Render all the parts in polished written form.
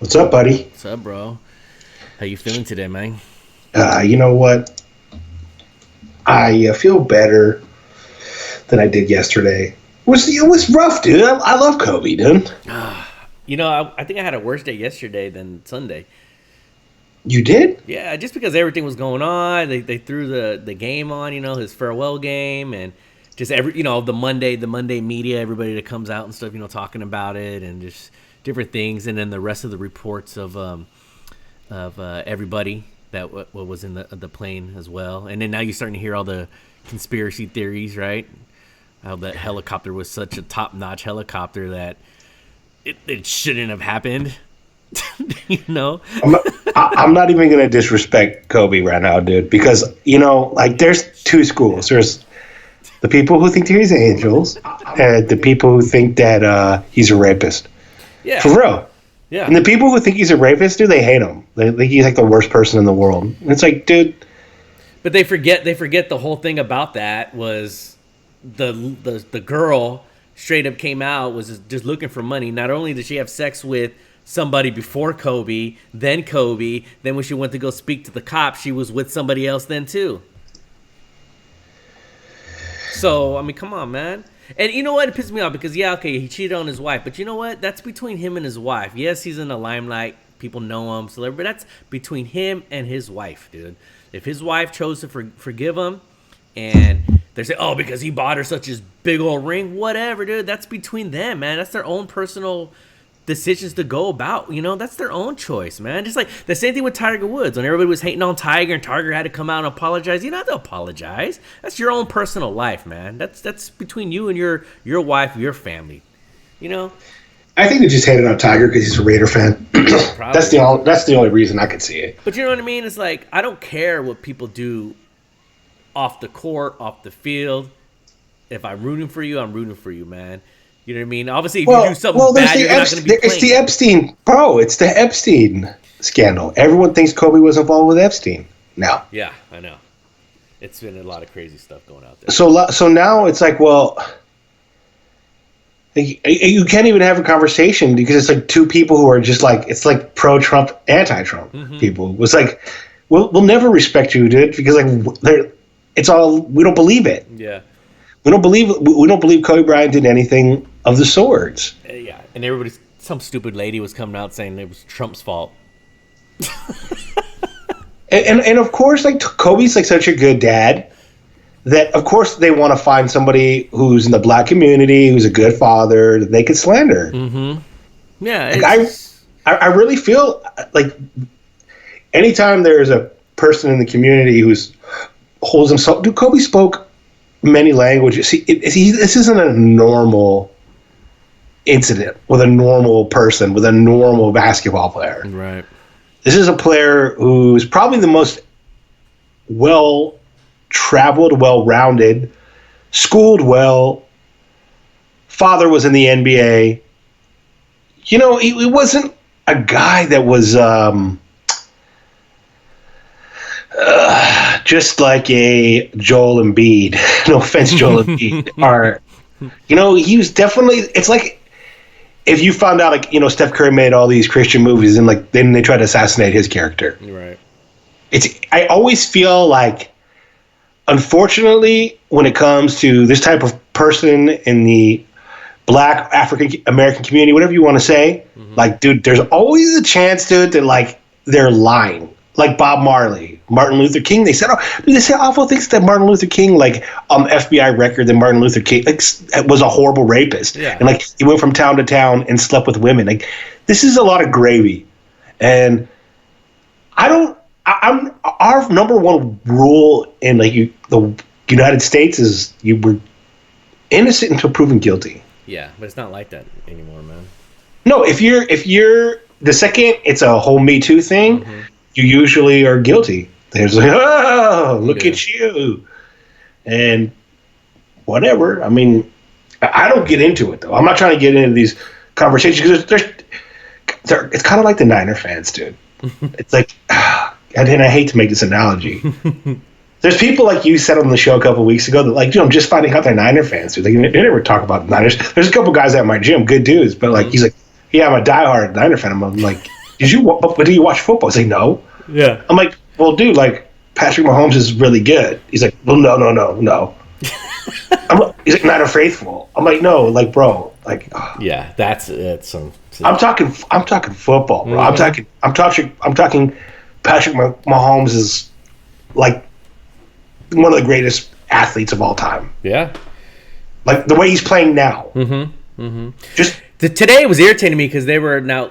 What's up, buddy? What's up, bro? How you feeling today, man? You know what? I feel better than I did yesterday. It was rough, dude. I love Kobe, dude. I think I had a worse day yesterday than Sunday. You did? Yeah, just because everything was going on. They threw the game on, his farewell game, and just the Monday media, everybody that comes out and stuff, talking about it and just different things, and then the rest of the reports of everybody that what was in the plane as well. And then now you're starting to hear all the conspiracy theories, right? How that helicopter was such a top-notch helicopter that it shouldn't have happened. I'm not even going to disrespect Kobe right now, dude, because, there's two schools. There's the people who think he's angels and the people who think that he's a rapist. Yeah. For real. Yeah. And the people who think he's a rapist, dude, they hate him. They think he's like the worst person in the world. And it's like, dude. But they forget the whole thing about that was the girl straight up came out, was just looking for money. Not only did she have sex with somebody before Kobe, then when she went to go speak to the cops, she was with somebody else then too. So, I mean, come on, man. And you know what? It pisses me off because, he cheated on his wife. But you know what? That's between him and his wife. Yes, he's in the limelight. People know him. But that's between him and his wife, dude. If his wife chose to forgive him and they say, oh, because he bought her such a big old ring, whatever, dude. That's between them, man. That's their own personal decisions to go about. That's their own choice, man. Just like the same thing with Tiger Woods. When everybody was hating on Tiger and Tiger had to come out and apologize, you don't have to apologize. That's your own personal life, man. That's between you and your wife, your family. I think they just hated on Tiger because he's a Raider fan. That's the only reason I could see it. But you know what I mean? It's like, I don't care what people do off the court, off the field. If I'm rooting for you, I'm rooting for you, man. You know what I mean? Obviously, if you do something bad, you're not going to be playing. It's the Epstein, bro. It's the Epstein scandal. Everyone thinks Kobe was involved with Epstein now. Yeah, I know. It's been a lot of crazy stuff going out there. So now it's like, well, you can't even have a conversation because it's like two people who are just like, it's like pro-Trump, anti-Trump people. It's like, we'll never respect you, dude, because like it's all, we don't believe it. Yeah. We don't believe Kobe Bryant did anything of the sorts. Yeah, and some stupid lady was coming out saying it was Trump's fault. and of course, like, Kobe's like such a good dad that of course they want to find somebody who's in the black community, who's a good father that they could slander. Mm-hmm. Yeah, like, I really feel like anytime there's a person in the community who's holds himself, dude, Kobe spoke many languages. This isn't a normal incident with a normal person, with a normal basketball player. Right. This is a player who's probably the most well-traveled, well-rounded, schooled well. Father was in the NBA. He wasn't a guy that was just like a Joel Embiid. No offense, Joel Embiid. He was definitely. It's like if you found out, like, Steph Curry made all these Christian movies and like then they tried to assassinate his character. Right. I always feel like, unfortunately, when it comes to this type of person in the Black African American community, whatever you want to say, like, dude, there's always a chance, dude, that like they're lying. Like Bob Marley, Martin Luther King. They said awful things that Martin Luther King, like, FBI record that Martin Luther King was a horrible rapist. Yeah. And like he went from town to town and slept with women. Like, this is a lot of gravy. And our number one rule in the United States is you were innocent until proven guilty. Yeah, but it's not like that anymore, man. No, if you're the second it's a whole Me Too thing, you usually are guilty. There's like, oh, look at you. And whatever. I mean, I don't get into it, though. I'm not trying to get into these conversations because it's kind of like the Niner fans, dude. It's like, and I hate to make this analogy. There's people like you said on the show a couple of weeks ago that, like, I'm just finding out they're Niner fans, dude. They never talk about the Niners. There's a couple guys at my gym, good dudes, but like, he's like, yeah, I'm a diehard Niner fan. I'm like, But do you watch football? He's like, no. Yeah. I'm like, well, dude, like Patrick Mahomes is really good. He's like, well, no. He's like, not a faithful. I'm like, no, like, bro, like. Yeah, that's some. I'm talking football, bro. Mm-hmm. I'm talking. Patrick Mahomes is like one of the greatest athletes of all time. Yeah. Like the way he's playing now. Mm-hmm. Mm-hmm. Just today it was irritating me because they were now,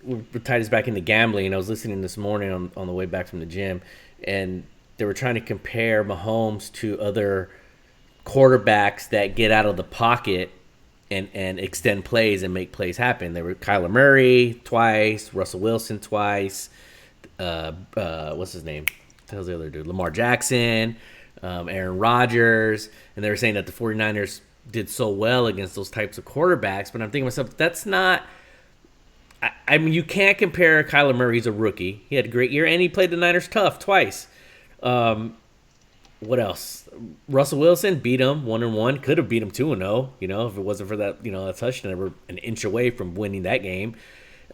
we're tied us back into gambling, and I was listening this morning on the way back from the gym, and they were trying to compare Mahomes to other quarterbacks that get out of the pocket and extend plays and make plays happen. They were Kyler Murray twice, Russell Wilson twice, what's his name? How's the other dude? Lamar Jackson, Aaron Rodgers, and they were saying that the 49ers did so well against those types of quarterbacks, but I'm thinking to myself, that's not... I mean, you can't compare Kyler Murray. He's a rookie. He had a great year, and he played the Niners tough twice. What else? Russell Wilson beat him 1-1. Could have beat him 2-0. If it wasn't for that, a touchdown. They were an inch away from winning that game.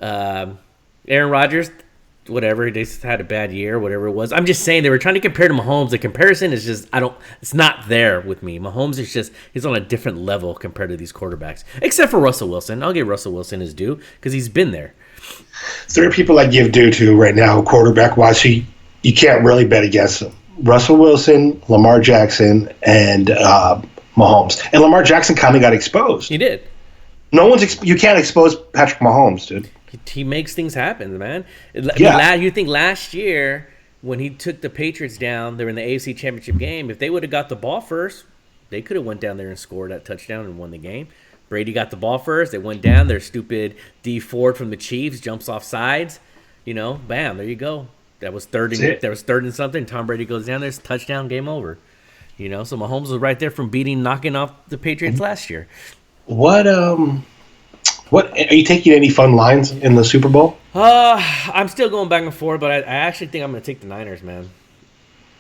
Aaron Rodgers, whatever. They just had a bad year, whatever it was. I'm just saying they were trying to compare to Mahomes. The comparison is just it's not there with me. Mahomes is just he's on a different level compared to these quarterbacks. Except for Russell Wilson. I'll give Russell Wilson his due because he's been there. There are people I give due to right now, quarterback-wise. You can't really bet against them. Russell Wilson, Lamar Jackson, and Mahomes. And Lamar Jackson kind of got exposed. He did. You can't expose Patrick Mahomes, dude. He makes things happen, man. Yeah. You think last year when he took the Patriots down, they were in the AFC Championship game. If they would have got the ball first, they could have went down there and scored that touchdown and won the game. Brady got the ball first. They went down. Their stupid D Ford from the Chiefs jumps off sides. Bam, there you go. That was third and something. Tom Brady goes down. There's touchdown, game over. So Mahomes was right there from knocking off the Patriots last year. What are you taking any fun lines in the Super Bowl? I'm still going back and forth, but I actually think I'm going to take the Niners, man.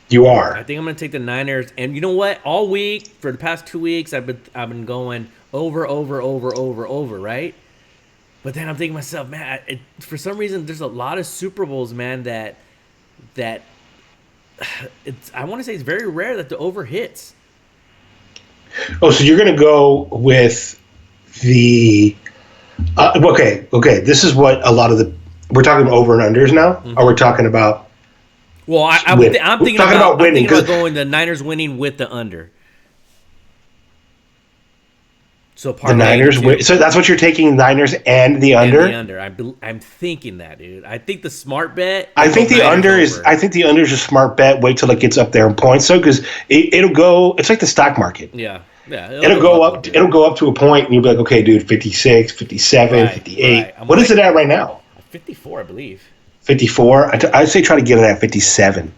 You are. I think I'm going to take the Niners, and you know what? All week for the past 2 weeks, I've been going over, right? But then I'm thinking to myself, man, for some reason, there's a lot of Super Bowls, man, that I want to say it's very rare that the over hits. Oh, so you're going to go with the okay. This is what a lot of we're talking over and unders now, or we're talking about. Well, I'm thinking about winning. I'm thinking about going the Niners winning with the under. So the Niners win. So that's what you're taking, Niners and the under. And the under. I'm thinking that, dude. I think the smart bet. I think the under is a smart bet. Wait till it gets up there in points, so because it'll go. It's like the stock market. Yeah. It'll go up. It'll go up to a point, and you'll be like, okay, dude, 56, 57, 58. Right. What is it at right now? 54, I believe. 54. I'd say try to get it at 57.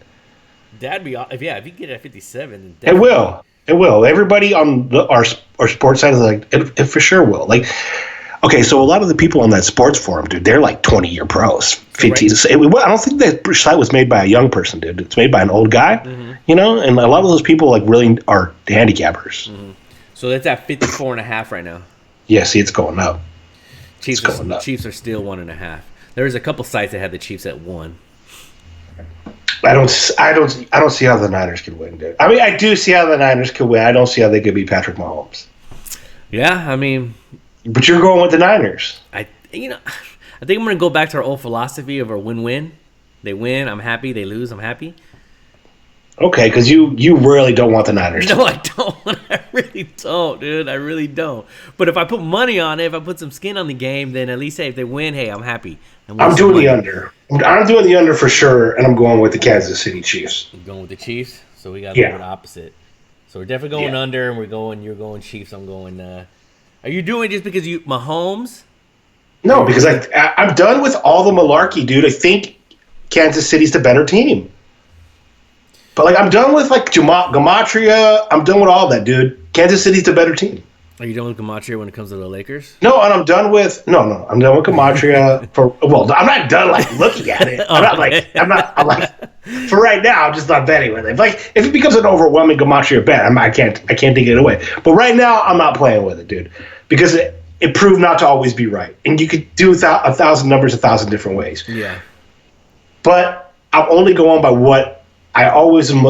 That'd be if you get it at 57. It will. It will. Everybody on our sports side is like, it for sure will. Like, okay, so a lot of the people on that sports forum, dude, they're like 20-year pros, 15. Right. I don't think that site was made by a young person, dude. It's made by an old guy, and a lot of those people like really are handicappers. Mm-hmm. So that's at 54.5 right now. Yeah, see, it's going up. Chiefs are still 1.5. There was a couple sites that had the Chiefs at 1. I don't see how the Niners could win, dude. I mean, I do see how the Niners could win. I don't see how they could beat Patrick Mahomes. Yeah, I mean, but you're going with the Niners. I think I'm going to go back to our old philosophy of a win-win. They win, I'm happy. They lose, I'm happy. Okay, because you really don't want the Niners. No, I don't. I really don't, dude. I really don't. But if I put money on it, if I put some skin on the game, then at least, hey, if they win, hey, I'm happy. I'm doing the under. I'm doing the under for sure, and I'm going with the Kansas City Chiefs. You're going with the Chiefs? So we got a little bit opposite. So we're definitely going under, and you're going Chiefs. I'm going. Are you doing it just because Mahomes? No, because I'm done with all the malarkey, dude. I think Kansas City's the better team. But, like, I'm done with, like, Gematria. I'm done with all that, dude. Kansas City's the better team. Are you done with Gematria when it comes to the Lakers? No, and I'm done with I'm done with Gematria I'm not done, like, looking at it. I'm like, for right now, I'm just not betting with it. Like, if it becomes an overwhelming Gematria bet, I can't take it away. But right now, I'm not playing with it, dude. Because it proved not to always be right. And you could do a thousand numbers 1,000 different ways. Yeah. But I'm only going by what I always am.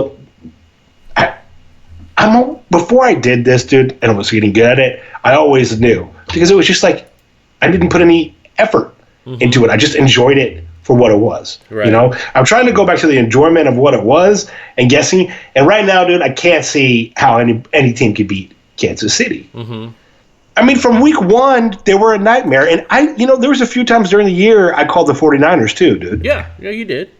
Before I did this, dude, and I was getting good at it, I always knew. Because it was just like, I didn't put any effort into it. I just enjoyed it for what it was. Right. You know? I'm trying to go back to the enjoyment of what it was and guessing. And right now, dude, I can't see how any team could beat Kansas City. Mm-hmm. I mean, from week one, they were a nightmare. And there was a few times during the year I called the 49ers too, dude. Yeah, you did.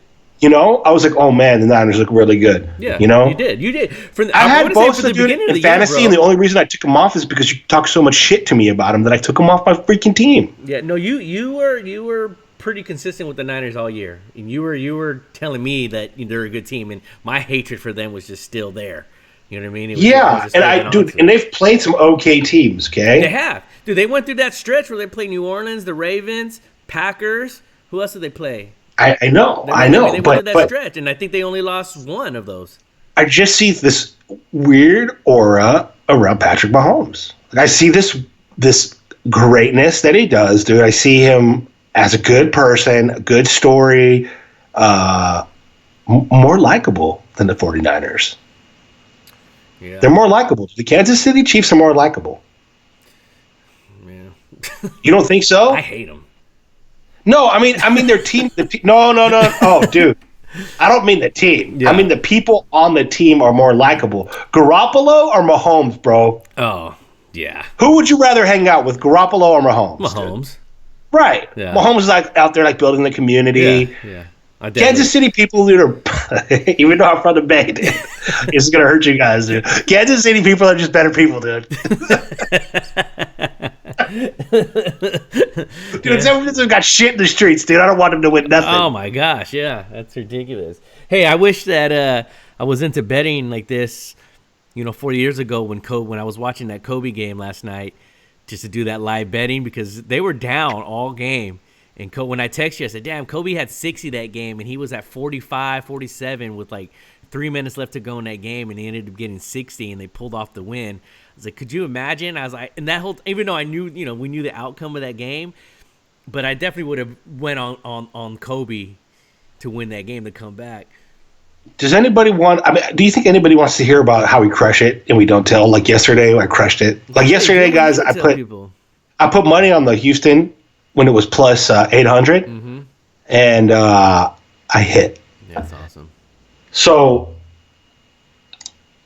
You know, I was like, oh man, the Niners look really good. Yeah, you know? You did. I had both of them in fantasy, and the only reason I took them off is because you talked so much shit to me about them that I took them off my freaking team. Yeah, no, you were pretty consistent with the Niners all year. And you were telling me that they're a good team, and my hatred for them was just still there. You know what I mean? And they've played some okay teams, okay? They have. Dude, they went through that stretch where they played New Orleans, the Ravens, Packers. Who else did they play? I know. They went through that stretch, and I think they only lost one of those. I just see this weird aura around Patrick Mahomes. Like, I see this greatness that he does, dude. I see him as a good person, a good story, more likable than the 49ers. Yeah. They're more likable. The Kansas City Chiefs are more likable. Yeah. You don't think so? I hate them. No, I mean their team. No. Oh, dude, I don't mean the team. Yeah. I mean the people on the team are more likable. Garoppolo or Mahomes, bro? Oh, yeah. Who would you rather hang out with, Garoppolo or Mahomes? Mahomes. Dude? Right. Yeah. Mahomes is like out there like building the community. Yeah. Kansas City people, dude, even though I'm from the Bay, dude, it's gonna hurt you guys, dude. Kansas City people are just better people, dude. Dude, San Francisco got shit in the streets, dude. I don't want them to win nothing. Oh my gosh, yeah, that's ridiculous. Hey, I wish that I was into betting like this, 4 years ago when I was watching that Kobe game last night, just to do that live betting because they were down all game. And when I texted you, I said, damn, Kobe had 60 that game, and he was at 45, 47 with like 3 minutes left to go in that game, and he ended up getting 60, and they pulled off the win. I was like, could you imagine? I was like, and that whole, even though I knew, we knew the outcome of that game, but I definitely would have went on Kobe to win that game to come back. Does anybody do you think anybody wants to hear about how we crush it and we don't tell? Like yesterday, I crushed it. Like yesterday, guys, I put money on the Houston when it was plus 800, and I hit. Yeah, that's awesome. So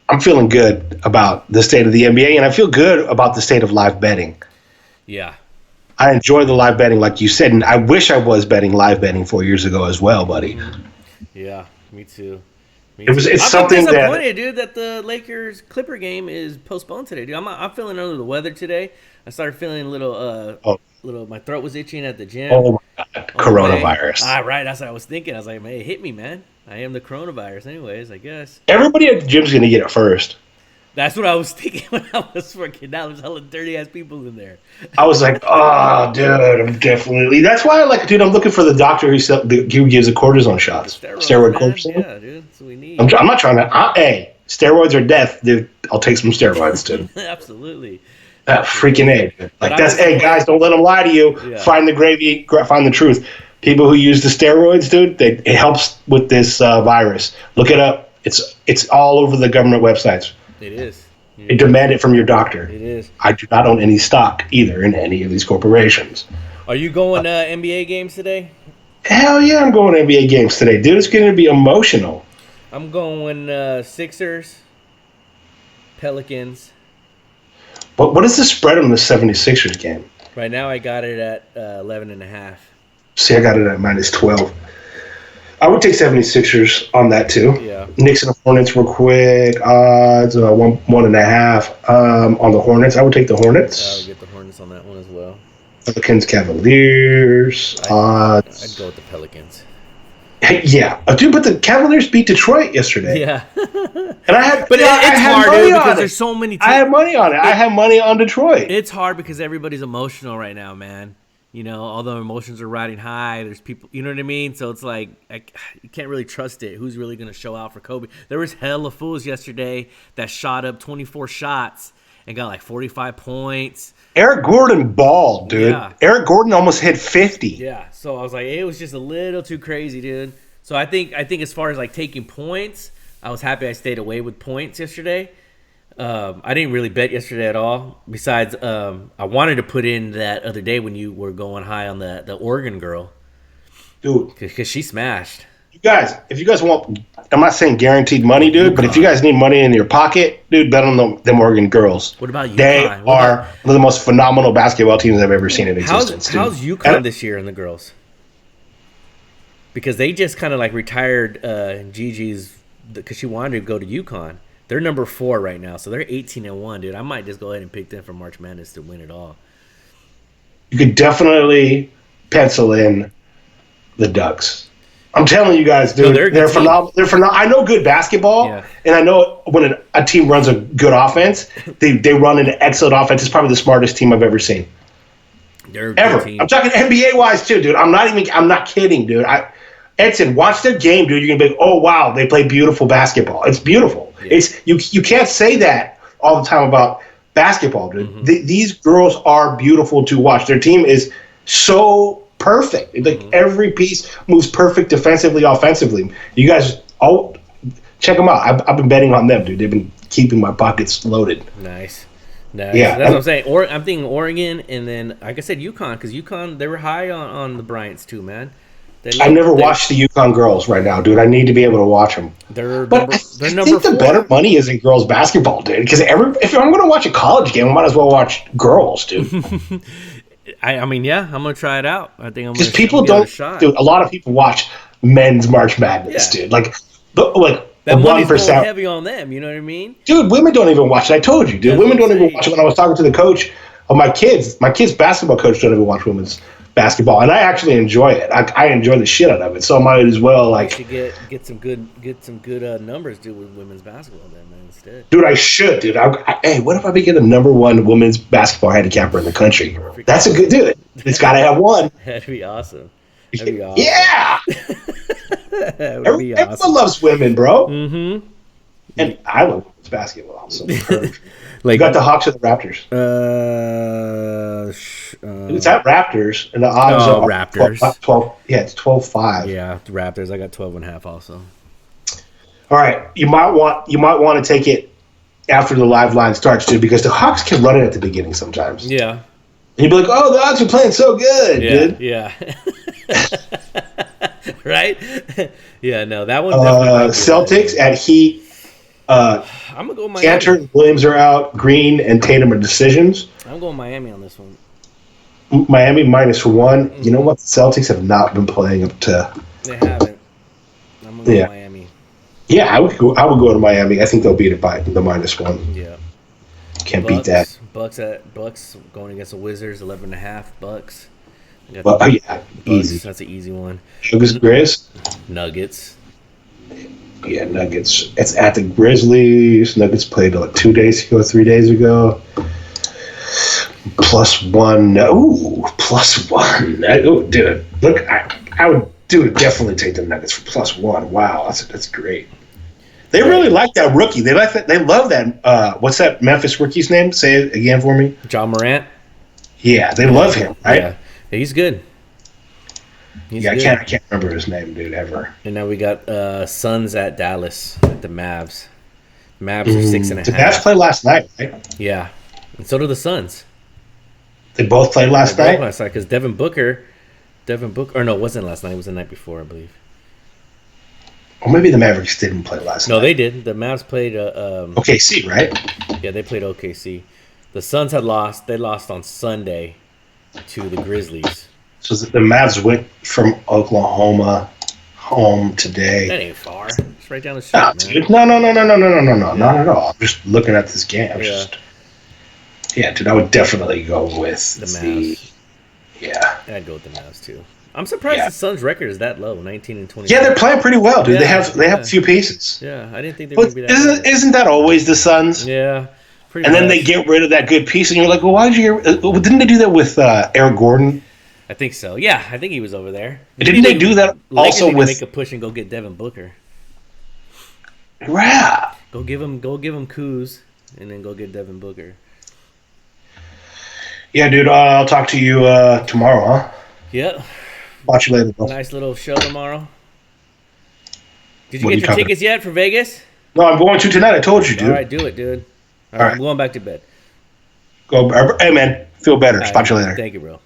I'm feeling good about the state of the NBA, and I feel good about the state of live betting. Yeah. I enjoy the live betting, like you said, and I wish I was live betting 4 years ago as well, buddy. Yeah, me too. It's something that I'm disappointed, dude, that the Lakers Clipper game is postponed today, dude. I'm feeling under the weather today. I started feeling a little my throat was itching at the gym. Oh my God, coronavirus. Right, that's what I was thinking. I was like, man, it hit me, man. I am the coronavirus anyways, I guess. Everybody at the gym's going to get it first. That's what I was thinking when I was working out. There's hella dirty-ass people in there. I was like, oh, dude, I'm definitely... That's why I'm looking for the doctor who gives the cortisone shots. Steroid cortisone? Yeah, dude, that's what we need. I'm not trying to... hey, steroids are death, dude. I'll take some steroids, dude. Absolutely. Freaking A, dude. Like, guys, don't let them lie to you. Yeah. Find the gravy, find the truth. People who use the steroids, dude, it helps with this virus. Look it up. It's all over the government websites. It is. Demand it from your doctor. It is. I do not own any stock either in any of these corporations. Are you going to NBA games today? Hell yeah, I'm going to NBA games today, dude. It's going to be emotional. I'm going Sixers, Pelicans. What is the spread on the 76ers game? Right now I got it at 11.5. See, I got it at -12. I would take 76ers on that too. Yeah. Knicks and the Hornets real quick. Odds 1.5 on the Hornets. I would take the Hornets. I would get the Hornets on that one as well. Pelicans, Cavaliers. Odds. I'd go with the Pelicans. Yeah, dude, but the Cavaliers beat Detroit yesterday. Yeah. And I had, but it's hard, dude, because there's so many teams. I had money on it. I had money on Detroit. It's hard because everybody's emotional right now, man. All the emotions are riding high. There's people, you know what I mean? So it's like, you can't really trust it. Who's really going to show out for Kobe? There was hella fools yesterday that shot up 24 shots and got like 45 points. Eric Gordon balled, dude. Yeah. Eric Gordon almost hit 50. Yeah, so I was like, it was just a little too crazy, dude. So I think as far as like taking points, I was happy I stayed away with points yesterday. I didn't really bet yesterday at all. Besides, I wanted to put in that other day when you were going high on the Oregon girl, dude, because she smashed. You guys, if you guys want, I'm not saying guaranteed money, dude, but if you guys need money in your pocket, dude, bet on them Oregon girls. What about UConn? They are one of the most phenomenal basketball teams I've ever seen in existence. How's UConn this year in the girls? Because they just kind of like retired Gigi's because she wanted to go to UConn. They're number 4 right now, so they're 18-1, dude. I might just go ahead and pick them for March Madness to win it all. You could definitely pencil in the Ducks. I'm telling you guys, dude, no, they're phenomenal. They're phenomenal. I know good basketball, and I know when a team runs a good offense, they run an excellent offense. It's probably the smartest team I've ever seen. They're a ever. good team. I'm talking NBA wise too, dude. I'm not kidding, dude. Edson, watch their game, dude. You're gonna be like, oh wow, they play beautiful basketball. It's beautiful. Yeah. It's you can't say that all the time about basketball, dude. Mm-hmm. These girls are beautiful to watch. Their team is so perfect. Like every piece moves perfect defensively, offensively. You guys, check them out. I've been betting on them, dude. They've been keeping my pockets loaded. Nice. Yeah, that's what I'm saying. I'm thinking Oregon, and then like I said, UConn, because UConn they were high on the Bryants too, man. I've never watched the UConn girls right now, dude. I need to be able to watch them. They're number think 4. The better money is in girls basketball, dude. Because if I'm going to watch a college game, I might as well watch girls, dude. I mean, yeah, I'm going to try it out. I think I'm going to people don't, dude. A lot of people watch men's March Madness, dude. Like that money's 1% going heavy on them. You know what I mean? Dude, women don't even watch it. I told you, dude. Women don't even watch it. When I was talking to the coach of my kids' basketball coach don't even watch women's basketball, and I actually enjoy it. I enjoy the shit out of it, so I might as well like you should get some good numbers, dude, with women's basketball, then, man. Instead, dude, I should, dude. Hey, what if I became the number 1 women's basketball handicapper in the country? That's a good dude. It's got to have one. That'd be awesome. Yeah. That would be awesome. Everyone loves women, bro. Mm-hmm. And I love women's basketball. So like, you got the Hawks or the Raptors? It's at Raptors, and the odds are Raptors. 12. Yeah, it's 12-5. Yeah, the Raptors. I got 12.5 also. All right, you might want to take it after the live line starts too, because the Hawks can run it at the beginning sometimes. Yeah. And you'd be like, "Oh, the Hawks are playing so good, dude." Yeah. Right? Yeah. No, that one. Celtics at Heat. I'm gonna go Miami. Cantor and Williams are out. Green and Tatum are decisions. I'm going Miami on this one. Miami -1. Mm-hmm. You know what? The Celtics have not been playing up to. They haven't. I'm gonna go Miami. Yeah, I would go to Miami. I think they'll beat it by the -1. Yeah. Can't beat that. Bucks going against the Wizards, 11.5 Bucks. Easy. That's an easy one. Nuggets. Yeah, Nuggets. It's at the Grizzlies. Nuggets played like 2 days ago, 3 days ago. +1. Ooh, +1. Oh, dude. Look, I would definitely take the Nuggets for +1. Wow, that's great. They really like that rookie. They like that. They love that. What's that Memphis rookie's name? Say it again for me. John Morant. Yeah, they love him, right? Yeah, he's good. I can't remember his name, dude, ever. And now we got Suns at Dallas at the Mavs. Mavs are 6.5. The Mavs played last night, right? Yeah, and so do the Suns. They both played last night? Last night, because Devin Booker, or no, it wasn't last night. It was the night before, I believe. Or maybe the Mavericks didn't play last night. No, they did. The Mavs played OKC, right? Yeah, they played OKC. The Suns had lost. They lost on Sunday to the Grizzlies. So the Mavs went from Oklahoma home today. That ain't far. It's right down the street, man. No, not at all. I'm just looking at this game. Dude, I would definitely go with the Mavs. I'd go with the Mavs too. I'm surprised the Suns' record is that low, 19-20. Yeah, they're playing pretty well, dude. They have a few pieces. Yeah, I didn't think they were going to be that. Isn't that always the Suns? Yeah. And then they get rid of that good piece, and you're like, well, why did you? Didn't they do that with Eric Gordon? I think so. Yeah, I think he was over there. Didn't they do that also with? Make a push and go get Devin Booker. Yeah. Go give him Kuz, and then go get Devin Booker. Yeah, dude. I'll talk to you tomorrow, huh? Yep. Watch you later, bro. Nice little show tomorrow. Did you What are get you your talking tickets yet for Vegas? No, I'm going to tonight. I told you, All dude. right, do it, dude. All All right, right. I'm going back to bed. Go. Hey, man. Feel better. All Spot right, you later. thank you, bro.